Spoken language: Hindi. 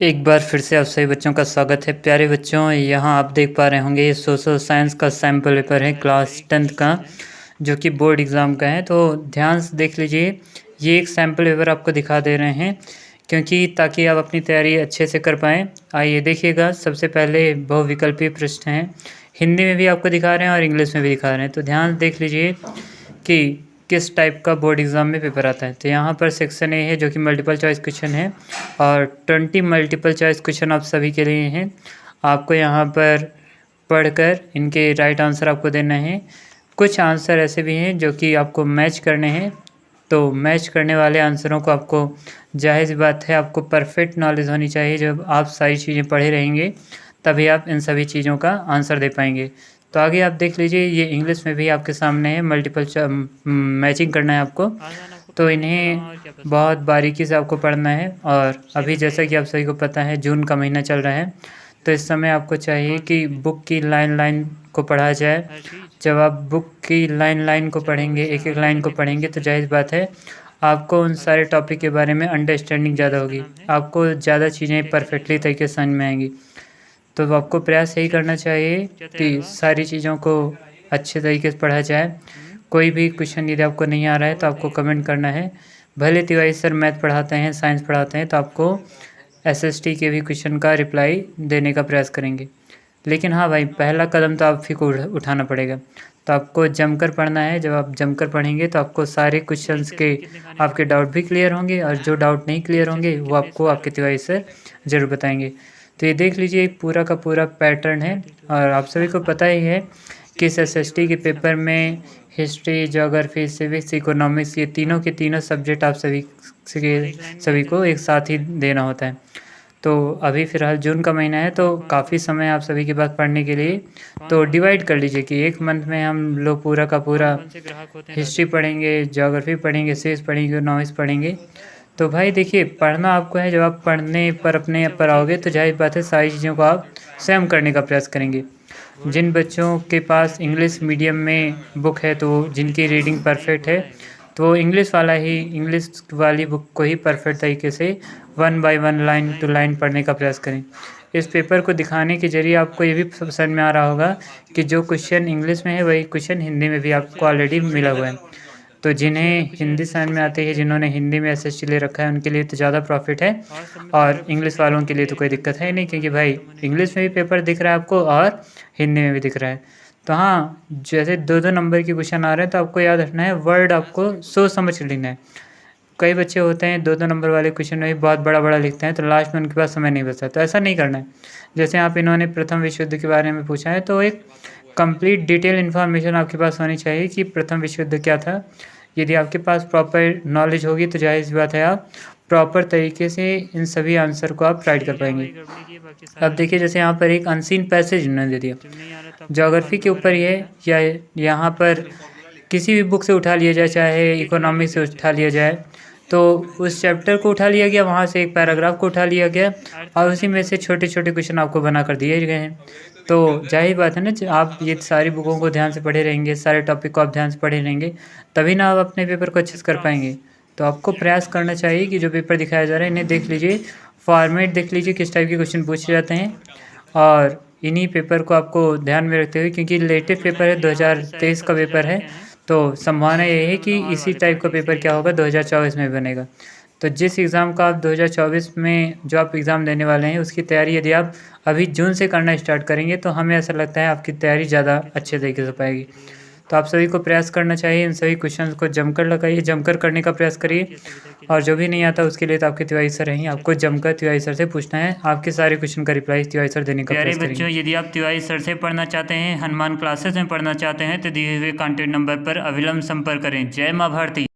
एक बार फिर से आप सभी बच्चों का स्वागत है। प्यारे बच्चों, यहाँ आप देख पा रहे होंगे ये सोशल साइंस का सैम्पल पेपर है क्लास 10th का, जो कि बोर्ड एग्ज़ाम का है। तो ध्यान से देख लीजिए, ये एक सैम्पल पेपर आपको दिखा दे रहे हैं क्योंकि ताकि आप अपनी तैयारी अच्छे से कर पाएँ। आइए देखिएगा, सबसे पहले बहुविकल्पीय प्रश्न हैं, हिंदी में भी आपको दिखा रहे हैं और इंग्लिश में भी दिखा रहे हैं। तो ध्यान से देख लीजिए कि किस टाइप का बोर्ड एग्ज़ाम में पेपर आता है। तो यहाँ पर सेक्शन ए है जो कि मल्टीपल चॉइस क्वेश्चन है और 20 मल्टीपल चॉइस क्वेश्चन आप सभी के लिए हैं। आपको यहाँ पर पढ़कर इनके राइट आंसर आपको देना है। कुछ आंसर ऐसे भी हैं जो कि आपको मैच करने हैं, तो मैच करने वाले आंसरों को आपको, जाहिर बात है, आपको परफेक्ट नॉलेज होनी चाहिए। जब आप सारी चीज़ें पढ़े रहेंगे तभी आप इन सभी चीज़ों का आंसर दे पाएंगे। तो आगे आप देख लीजिए, ये इंग्लिश में भी आपके सामने है, मल्टीपल मैचिंग करना है आपको। तो इन्हें बहुत बारीकी से आपको पढ़ना है। और अभी जैसा कि आप सभी को पता है, जून का महीना चल रहा है, तो इस समय आपको चाहिए कि बुक की लाइन लाइन को पढ़ा जाए। जब आप बुक की लाइन लाइन को पढ़ेंगे, एक एक लाइन को पढ़ेंगे, तो जाहिर बात है आपको उन सारे टॉपिक के बारे में अंडरस्टैंडिंग ज़्यादा होगी, आपको ज़्यादा चीज़ें परफेक्टली तरीके से समझ में आएंगी। तो आपको प्रयास यही करना चाहिए कि सारी चीज़ों को अच्छे तरीके से पढ़ा जाए। कोई भी क्वेश्चन यदि आपको नहीं आ रहा है तो आपको कमेंट करना है। भले तिवारी सर मैथ पढ़ाते हैं, साइंस पढ़ाते हैं, तो आपको एसएसटी के भी क्वेश्चन का रिप्लाई देने का प्रयास करेंगे। लेकिन हाँ भाई, पहला कदम तो आप ही को उठाना पड़ेगा। तो आपको जमकर पढ़ना है। जब आप जमकर पढ़ेंगे तो आपको सारे क्वेश्चंस के आपके डाउट भी क्लियर होंगे, और जो डाउट नहीं क्लियर होंगे वो आपको आपके तिवारी सर ज़रूर बताएंगे। तो ये देख लीजिए, पूरा का पूरा पैटर्न है। और आप सभी को पता ही है कि इस एसएसटी के पेपर में हिस्ट्री, ज्योग्राफी, सिविक्स, इकोनॉमिक्स, ये तीनों के तीनों सब्जेक्ट आप सभी को एक साथ ही देना होता है। तो अभी फ़िलहाल जून का महीना है, तो काफ़ी समय आप सभी के पास पढ़ने के लिए। तो डिवाइड कर लीजिए कि एक मंथ में हम लोग पूरा का पूरा हिस्ट्री पढ़ेंगे, ज्योग्राफी पढ़ेंगे, सिविक्स पढ़ेंगे, इकोनॉमिक्स पढ़ेंगे। तो भाई देखिए, पढ़ना आपको है। जब आप पढ़ने पर अपने पर आओगे तो जाहिर बात है सारी चीज़ों को आप स्वयं करने का प्रयास करेंगे। जिन बच्चों के पास इंग्लिश मीडियम में बुक है, तो जिनकी रीडिंग परफेक्ट है, तो इंग्लिश वाली बुक को ही परफेक्ट तरीके से 1 बाय 1 लाइन टू लाइन पढ़ने का प्रयास करें। इस पेपर को दिखाने के जरिए आपको ये भी समझ में आ रहा होगा कि जो क्वेश्चन इंग्लिश में है वही क्वेश्चन हिंदी में भी आपको ऑलरेडी मिला हुआ है। तो जिन्हें हिंदी समझ में आती है, जिन्होंने हिंदी में एसएसटी ले रखा है, उनके लिए तो ज़्यादा प्रॉफिट है। और इंग्लिश वालों के लिए तो कोई दिक्कत है ही नहीं, क्योंकि भाई इंग्लिश में भी पेपर दिख रहा है आपको और हिंदी में भी दिख रहा है। तो हाँ, जैसे 2-2 नंबर के क्वेश्चन आ रहे हैं तो आपको याद रखना है, वर्ड आपको सोच समझ कर लिखना है। कई बच्चे होते हैं 2-2 नंबर वाले क्वेश्चन में भी बहुत बड़ा लिखते हैं, तो लास्ट में उनके पास समय नहीं बचता। तो ऐसा नहीं करना है। जैसे आप इन्होंने प्रथम विश्व युद्ध के बारे में पूछा है, तो एक कंप्लीट डिटेल इन्फॉर्मेशन आपके पास होनी चाहिए कि प्रथम विश्व युद्ध क्या था। यदि आपके पास प्रॉपर नॉलेज होगी तो जाहिर सी बात है आप प्रॉपर तरीके से इन सभी आंसर को आप राइट कर पाएंगे। अब देखिए, जैसे यहाँ पर एक अनसीन पैसेज इन्होंने दे दिया, ज्योग्राफी के ऊपर ये, या यहाँ पर किसी भी बुक से उठा लिया जाए, चाहे इकोनॉमिक्स से उठा लिया जाए, तो उस चैप्टर को उठा लिया गया, वहाँ से एक पैराग्राफ को उठा लिया गया और उसी में से छोटे छोटे क्वेश्चन आपको बना कर दिए गए हैं। तो जाहिर बात है ना, आप ये सारी बुकों को ध्यान से पढ़े रहेंगे, सारे टॉपिक को आप ध्यान से पढ़े रहेंगे, तभी ना आप अपने पेपर को अच्छे से कर पाएंगे। तो आपको प्रयास करना चाहिए कि जो पेपर दिखाया जा रहा है, इन्हें देख लीजिए, फॉर्मेट देख लीजिए, किस टाइप के क्वेश्चन पूछे जाते हैं। और इन्हीं पेपर को आपको ध्यान में रखते हुए, क्योंकि लेटेस्ट पेपर है, 2023 का पेपर है, तो संभावना ये है कि इसी टाइप का पेपर क्या होगा 2024 में बनेगा। तो जिस एग्ज़ाम का आप 2024 में जो आप एग्ज़ाम देने वाले हैं, उसकी तैयारी यदि आप अभी जून से करना स्टार्ट करेंगे तो हमें ऐसा लगता है आपकी तैयारी ज़्यादा अच्छे तरीके से पाएगी। तो आप सभी को प्रयास करना चाहिए, इन सभी क्वेश्चंस को जमकर लगाइए, जमकर करने का प्रयास करिए। और जो भी नहीं आता उसके लिए तो आपके तिवारी सर रहेंगे, आपको जमकर तिवारी सर से पूछना है, आपके सारे क्वेश्चन का रिप्लाई तिवारी सर देने का प्रयास करेंगे। बच्चों, यदि आप तिवारी सर से पढ़ना चाहते हैं, हनुमान क्लासेस में पढ़ना चाहते हैं, तो दिए हुए कॉन्टैक्ट नंबर पर अविलंब संपर्क करें। जय माँ भारती।